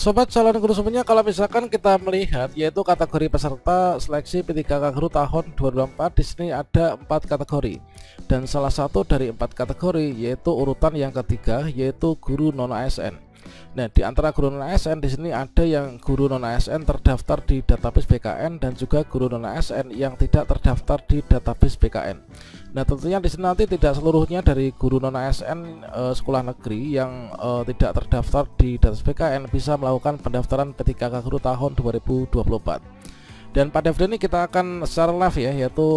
Sobat calon guru semuanya, kalau misalkan kita melihat yaitu kategori peserta seleksi P3K Guru tahun 2024, di sini ada 4 kategori dan salah satu dari 4 kategori yaitu urutan yang ketiga yaitu guru non ASN. Nah, di antara guru non ASN di sini ada yang guru non ASN terdaftar di database BKN dan juga guru non ASN yang tidak terdaftar di database BKN. Nah, tentunya di sini nanti tidak seluruhnya dari guru non ASN sekolah negeri yang tidak terdaftar di database BKN bisa melakukan pendaftaran P3K Guru tahun 2024. Dan pada video ini kita akan secara live ya, yaitu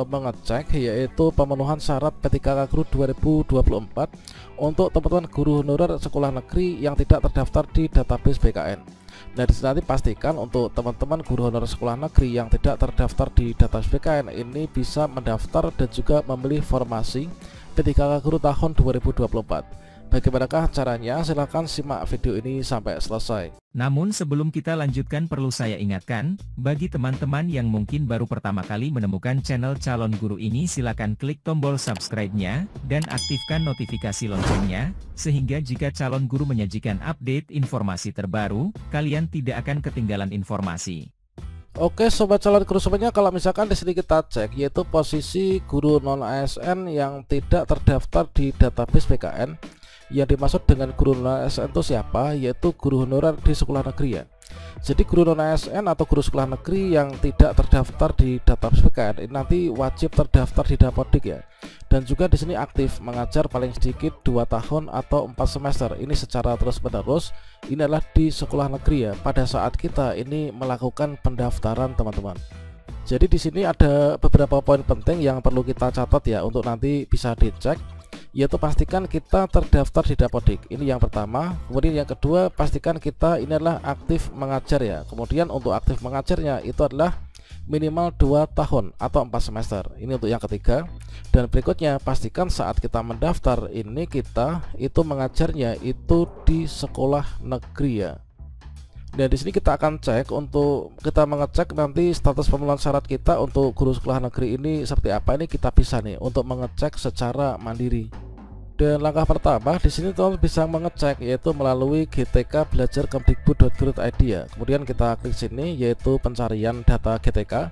mengecek yaitu pemenuhan syarat P3K Guru 2024 untuk teman-teman guru honorer sekolah negeri yang tidak terdaftar di database BKN. Nah, di sini nanti pastikan untuk teman-teman guru honorer sekolah negeri yang tidak terdaftar di database BKN ini bisa mendaftar dan juga memilih formasi P3K Guru tahun 2024. Bagaimanakah caranya? Silahkan simak video ini sampai selesai. Namun sebelum kita lanjutkan, perlu saya ingatkan, bagi teman-teman yang mungkin baru pertama kali menemukan channel Calon Guru ini, silakan klik tombol subscribe-nya, dan aktifkan notifikasi loncengnya, sehingga jika Calon Guru menyajikan update informasi terbaru, kalian tidak akan ketinggalan informasi. Oke sobat calon guru semuanya, kalau misalkan di sini kita cek yaitu posisi guru non ASN yang tidak terdaftar di database BKN. Yang dimaksud dengan guru non ASN itu siapa? Yaitu guru honorer di sekolah negeri ya. Jadi guru non ASN atau guru sekolah negeri yang tidak terdaftar di database BKN ini nanti wajib terdaftar di Dapodik ya. Dan juga di sini aktif mengajar paling sedikit 2 tahun atau 4 semester. Ini secara terus-menerus. Ini adalah di sekolah negeri ya. Pada saat kita ini melakukan pendaftaran teman-teman. Jadi di sini ada beberapa poin penting yang perlu kita catat ya untuk nanti bisa dicek. Yaitu pastikan kita terdaftar di Dapodik. Ini yang pertama. Kemudian yang kedua, pastikan kita ini adalah aktif mengajar ya. Kemudian untuk aktif mengajarnya itu adalah minimal 2 tahun atau 4 semester. Ini untuk yang ketiga. Dan berikutnya, pastikan saat kita mendaftar ini kita itu mengajarnya itu di sekolah negeri ya. Dan di sini kita akan cek untuk kita mengecek nanti status pemenuhan syarat kita untuk guru sekolah negeri ini seperti apa. Ini kita bisa nih untuk mengecek secara mandiri. Dan langkah pertama di sini teman bisa mengecek yaitu melalui gtkbelajar.kemdikbud.go.id ya. Kemudian kita klik sini yaitu pencarian data GTK.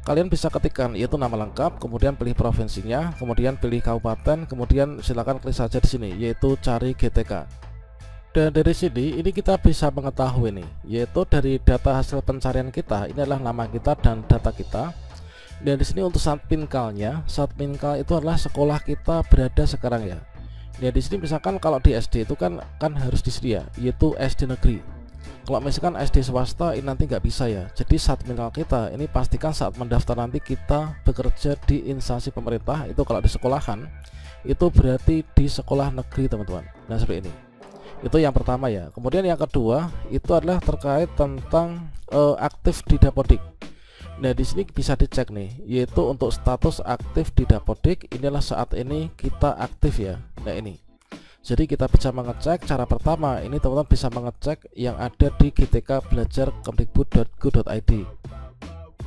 Kalian bisa ketikkan yaitu nama lengkap, kemudian pilih provinsinya, kemudian pilih kabupaten, kemudian silakan klik saja di sini yaitu cari GTK. Dan dari sini ini kita bisa mengetahui nih yaitu dari data hasil pencarian kita ini adalah nama kita dan data kita. Dan di sini untuk satpinkalnya, satpinkal itu adalah sekolah kita berada sekarang ya. Ya di sini misalkan kalau di SD itu kan harus disediakan yaitu SD negeri. Kalau misalkan SD swasta ini nanti nggak bisa ya. Jadi satpinkal kita ini pastikan saat mendaftar nanti kita bekerja di instansi pemerintah, itu kalau di sekolahan itu berarti di sekolah negeri teman-teman. Nah seperti ini. Itu yang pertama ya. Kemudian yang kedua itu adalah terkait tentang aktif di Dapodik. Nah di sini bisa dicek nih yaitu untuk status aktif di Dapodik inilah saat ini kita aktif ya. Nah ini. Jadi kita bisa mengecek cara pertama ini teman-teman bisa mengecek yang ada di gtkbelajar.kemdikbud.go.id.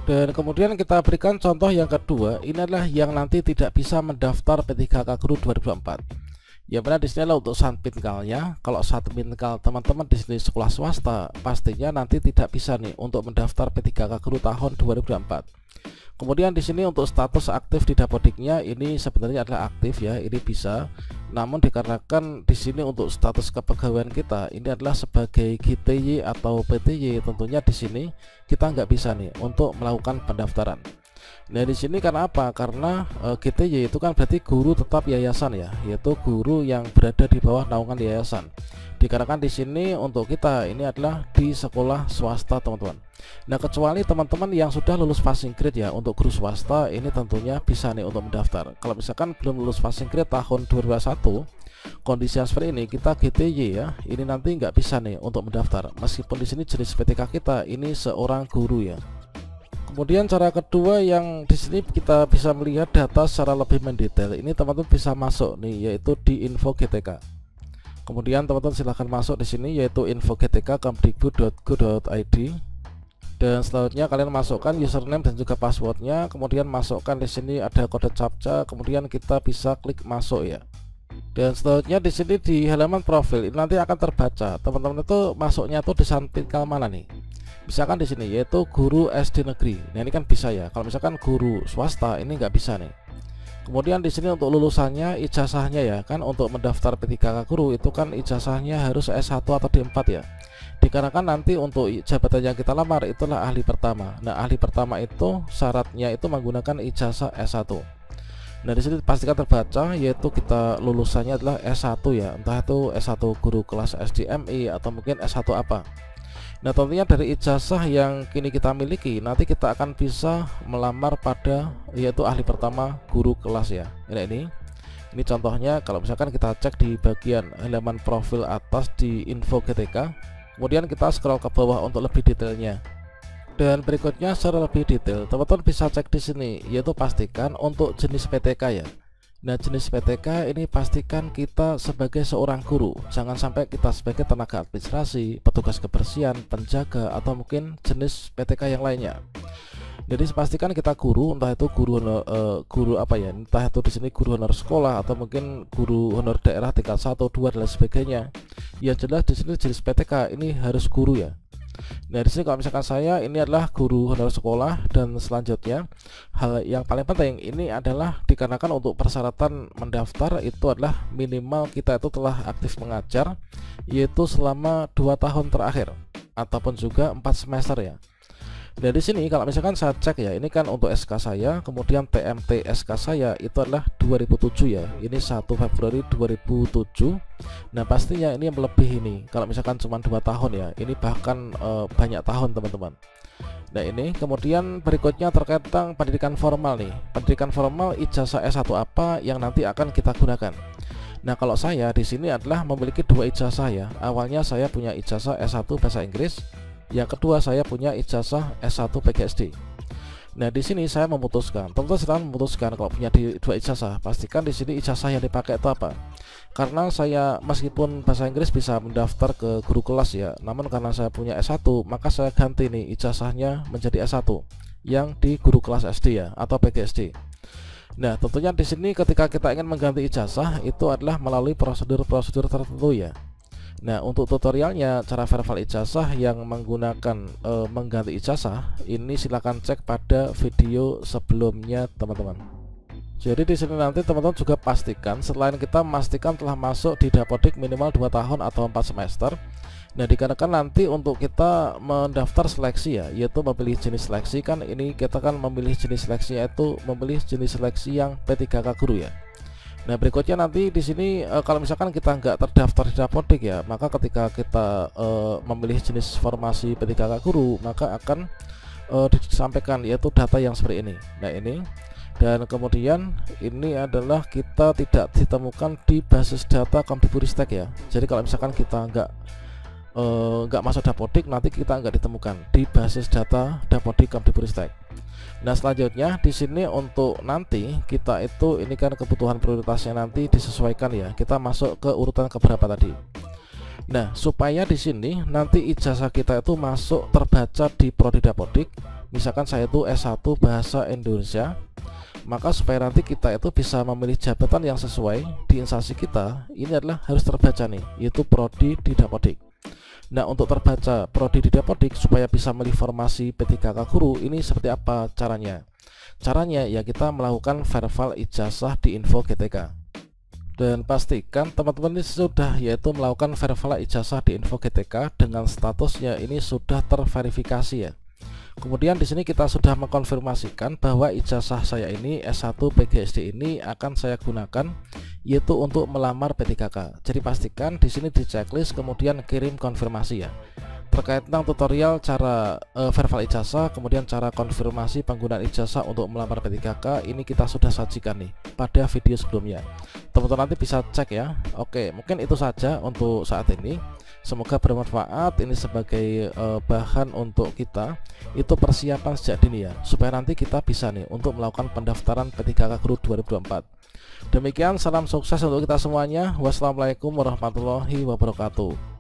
Dan kemudian kita berikan contoh yang kedua, ini adalah yang nanti tidak bisa mendaftar P3K Guru 2024. Ya benar di sini adalah untuk satpinkalnya. Kalau satpinkal teman-teman di sini sekolah swasta, pastinya nanti tidak bisa nih untuk mendaftar P3K Guru tahun 2024. Kemudian di sini untuk status aktif di Dapodiknya ini sebenarnya adalah aktif ya, ini bisa. Namun dikarenakan di sini untuk status kepegawaian kita ini adalah sebagai GTY atau PTY, tentunya di sini kita nggak bisa nih untuk melakukan pendaftaran. Nah di sini karena apa? Karena GTY itu kan berarti guru tetap yayasan ya, yaitu guru yang berada di bawah naungan yayasan. Dikarenakan di sini untuk kita ini adalah di sekolah swasta teman-teman. Nah kecuali teman-teman yang sudah lulus passing grade ya, untuk guru swasta ini tentunya bisa nih untuk mendaftar. Kalau misalkan belum lulus passing grade tahun 2021, kondisi seperti ini kita GTY ya, ini nanti nggak bisa nih untuk mendaftar. Meskipun di sini jenis P3K kita ini seorang guru ya. Kemudian cara kedua yang di sini kita bisa melihat data secara lebih mendetail. Ini teman-teman bisa masuk nih yaitu di info GTK. Kemudian teman-teman silahkan masuk di sini yaitu info GTK kemdikbud.go.id. Dan selanjutnya kalian masukkan username dan juga passwordnya. Kemudian masukkan di sini ada kode captcha. Kemudian kita bisa klik masuk ya. Dan selanjutnya di sini di halaman profil ini nanti akan terbaca teman-teman itu masuknya tuh di Sanpinkal mana nih. Misalkan di sini yaitu guru SD negeri. Nah ini kan bisa ya. Kalau misalkan guru swasta ini nggak bisa nih. Kemudian di sini untuk lulusannya, ijazahnya ya kan, untuk mendaftar P3K guru itu kan ijazahnya harus S1 atau D4 ya. Dikarenakan nanti untuk jabatan yang kita lamar itulah ahli pertama. Nah ahli pertama itu syaratnya itu menggunakan ijazah S1. Nah di sini pastikan terbaca yaitu kita lulusannya adalah S1 ya, entah itu S1 guru kelas SDMI atau mungkin S1 apa. Nah tentunya dari ijazah yang kini kita miliki nanti kita akan bisa melamar pada yaitu ahli pertama guru kelas ya. Ini contohnya kalau misalkan kita cek di bagian halaman profil atas di info GTK, kemudian kita scroll ke bawah untuk lebih detailnya. Dan berikutnya secara lebih detail teman-teman bisa cek di sini yaitu pastikan untuk jenis PTK ya. Nah jenis PTK ini pastikan kita sebagai seorang guru, jangan sampai kita sebagai tenaga administrasi, petugas kebersihan, penjaga, atau mungkin jenis PTK yang lainnya. Jadi pastikan kita guru, entah itu guru apa ya, entah itu di sini guru honor sekolah atau mungkin guru honor daerah tingkat 1, 2 dan lain sebagainya. Yang jelas di sini jenis PTK ini harus guru ya. Nah di sini kalau misalkan saya ini adalah guru honor sekolah, dan selanjutnya hal yang paling penting ini adalah dikarenakan untuk persyaratan mendaftar itu adalah minimal kita itu telah aktif mengajar yaitu selama 2 tahun terakhir ataupun juga 4 semester ya. Nah di sini kalau misalkan saya cek ya, ini kan untuk SK saya, kemudian TMT SK saya itu adalah 2007 ya, ini 1 Februari 2007. Nah pastinya ini yang melebihi ini, kalau misalkan cuma 2 tahun ya, ini bahkan banyak tahun teman-teman. Nah ini kemudian berikutnya terkait tentang pendidikan formal nih. Pendidikan formal ijazah S1 apa yang nanti akan kita gunakan. Nah kalau saya di sini adalah memiliki 2 ijazah ya. Awalnya saya punya ijazah S1 bahasa Inggris, yang kedua saya punya ijazah S1 PGSD. Nah di sini saya memutuskan, teman-teman silahkan memutuskan kalau punya 2 ijazah, pastikan di sini ijazah yang dipakai itu apa. Karena saya meskipun bahasa Inggris bisa mendaftar ke guru kelas ya, namun karena saya punya S1 maka saya ganti nih ijazahnya menjadi S1 yang di guru kelas SD ya atau PGSD. Nah tentunya di sini ketika kita ingin mengganti ijazah itu adalah melalui prosedur-prosedur tertentu ya. Nah untuk tutorialnya cara verifal ijazah yang menggunakan mengganti ijazah ini silahkan cek pada video sebelumnya teman-teman. Jadi di sini nanti teman-teman juga pastikan selain kita memastikan telah masuk di Dapodik minimal 2 tahun atau 4 semester. Nah dikarenakan nanti untuk kita mendaftar seleksi ya, yaitu memilih jenis seleksi, kan ini kita kan memilih jenis seleksi yaitu memilih jenis seleksi yang P3K guru ya. Nah berikutnya nanti di sini kalau misalkan kita nggak terdaftar di Dapodik ya, maka ketika kita memilih jenis formasi P3K guru maka akan disampaikan yaitu data yang seperti ini. Nah ini, dan kemudian ini adalah kita tidak ditemukan di basis data Kemdikbudristek ya. Jadi kalau misalkan kita nggak masuk Dapodik, nanti kita nggak ditemukan di basis data Dapodik Kemdikbudristek. Nah selanjutnya di sini untuk nanti kita itu ini kan kebutuhan prioritasnya nanti disesuaikan ya, kita masuk ke urutan keberapa tadi. Nah supaya di sini nanti ijazah kita itu masuk terbaca di prodi Dapodik, misalkan saya itu S1 bahasa Indonesia, maka supaya nanti kita itu bisa memilih jabatan yang sesuai di instansi kita, ini adalah harus terbaca nih, yaitu prodi di Dapodik. Nah untuk terbaca prodi di Dapodik supaya bisa memilih formasi P3K guru ini seperti apa caranya? Caranya ya kita melakukan verifal ijazah di info GTK. Dan pastikan teman-teman ini sudah yaitu melakukan verifal ijazah di info GTK dengan statusnya ini sudah terverifikasi ya. Kemudian di sini kita sudah mengkonfirmasikan bahwa ijazah saya ini S1 PGSD ini akan saya gunakan yaitu untuk melamar P3K. Jadi pastikan di sini di checklist kemudian kirim konfirmasi ya. Terkait tentang tutorial cara verifal ijazah, kemudian cara konfirmasi penggunaan ijazah untuk melamar P3K ini kita sudah sajikan nih pada video sebelumnya. Teman-teman nanti bisa cek ya. Oke, mungkin itu saja untuk saat ini. Semoga bermanfaat ini sebagai bahan untuk kita itu persiapan sejak dini ya, supaya nanti kita bisa nih untuk melakukan pendaftaran P3K Guru 2024. Demikian, salam sukses untuk kita semuanya. Wassalamualaikum warahmatullahi wabarakatuh.